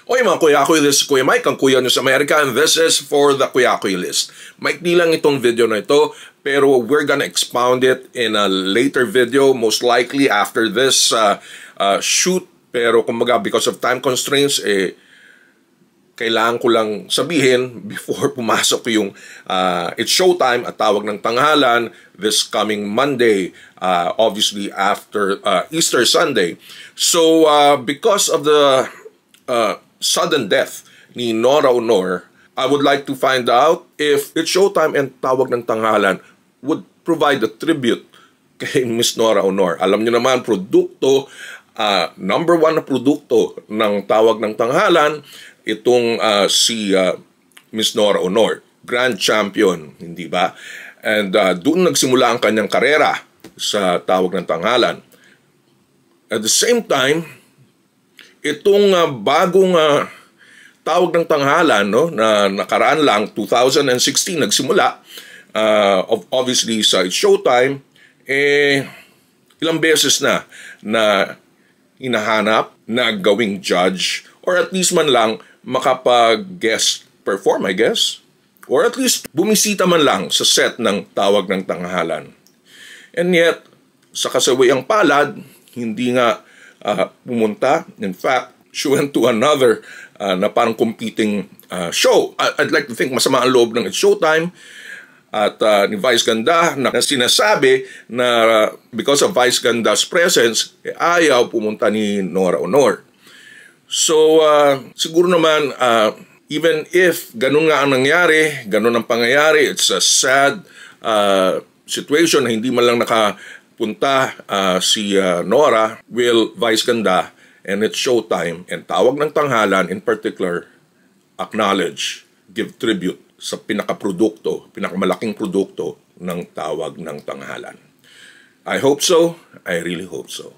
Oy mga Kuya-Kuy, this is Kuya Mike, ang Kuya nyo sa Amerika, and this is for the Kuya-Kuy list. Maikli lang itong video na ito, pero we're gonna expound it in a later video, most likely after this shoot. Pero kumbaga, because of time constraints, kailangan ko lang sabihin before pumasok yung It's Showtime at Tawag ng Tanghalan this coming Monday, obviously after Easter Sunday. So, because of the sudden death ni Nora Aunor, I would like to find out if It's Showtime and Tawag ng Tanghalan would provide a tribute kay Miss Nora Aunor. Alam niyo naman, produkto, number one na produkto ng Tawag ng Tanghalan, itong si Miss Nora Aunor, grand champion, hindi ba? And doon nagsimula ang kanyang karera sa Tawag ng Tanghalan. At the same time, itong bagong Tawag ng Tanghalan, no, na nakaraan lang, 2016 nagsimula, obviously sa It's Showtime, ilang beses na hinahanap na gawing judge or at least man lang makapag-guest perform, I guess. Or at least bumisita man lang sa set ng Tawag ng Tanghalan. And yet, sa kasawayang palad, hindi nga pumunta. In fact, she went to another na parang competing show. I'd like to think masama ang loob ng It's Showtime at ni Vice Ganda na sinasabi na because of Vice Ganda's presence, ayaw pumunta ni Nora Aunor. So, siguro naman, even if ganun nga ang nangyari, ganun ang pangyayari, it's a sad situation na hindi man lang nakapunta si Nora, will Vice Ganda and It's Showtime and Tawag ng Tanghalan in particular acknowledge, give tribute sa pinakaprodukto, pinakamalaking produkto ng Tawag ng Tanghalan. I hope so. I really hope so.